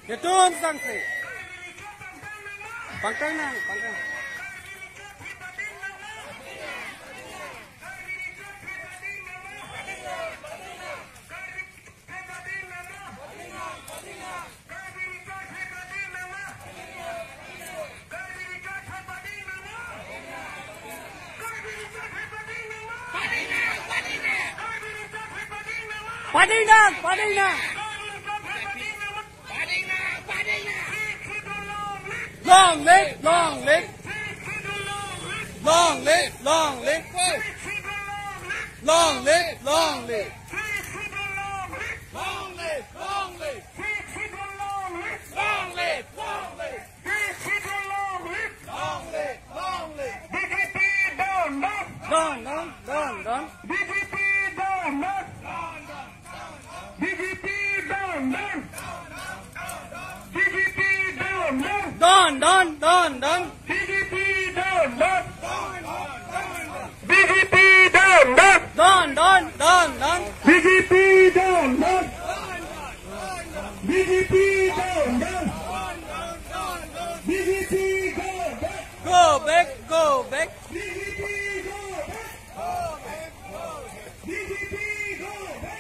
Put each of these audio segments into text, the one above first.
Ketun sangsi. Pangkang nang, pangkang. Padinang, padinang. Long live, long live. Long live, long live. Long live, long live. Long live, long live. Long live, long live. Long live, long live. BJP down, down, down, down, down. BJP down, down. BJP down, down. BJP down, down. Down, down, down, down. BJP down, down. BJP down, down. Down, down, down, down. BJP down, down. BJP down, down. BJP go back. Go back, go back. BJP go back. BJP go back.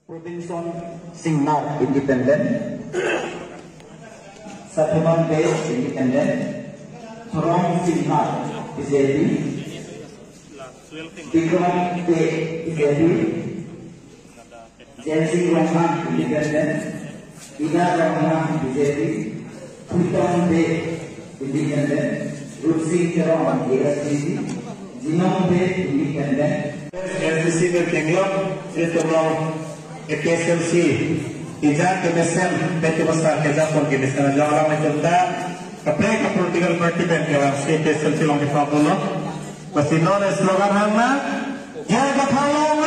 Robinson Singnat Independent, Satyaman Base Independent, Thorong Singnat BJP, Vikram K BJP, Jensi Rahman Independent, Ina Rahman BJP, Putam K Independent, Rupsi Charan ASCC, Jinom K Independent, SCC Bengaluru, Setemau KSLC, Ijaz KMSM, Petro Besar Kejapon KMSM, Jawa Tengah Jogja, Kapolri Political Party dan KSLC long di Papua, masih known as slogan Hana, Jaga Thailand,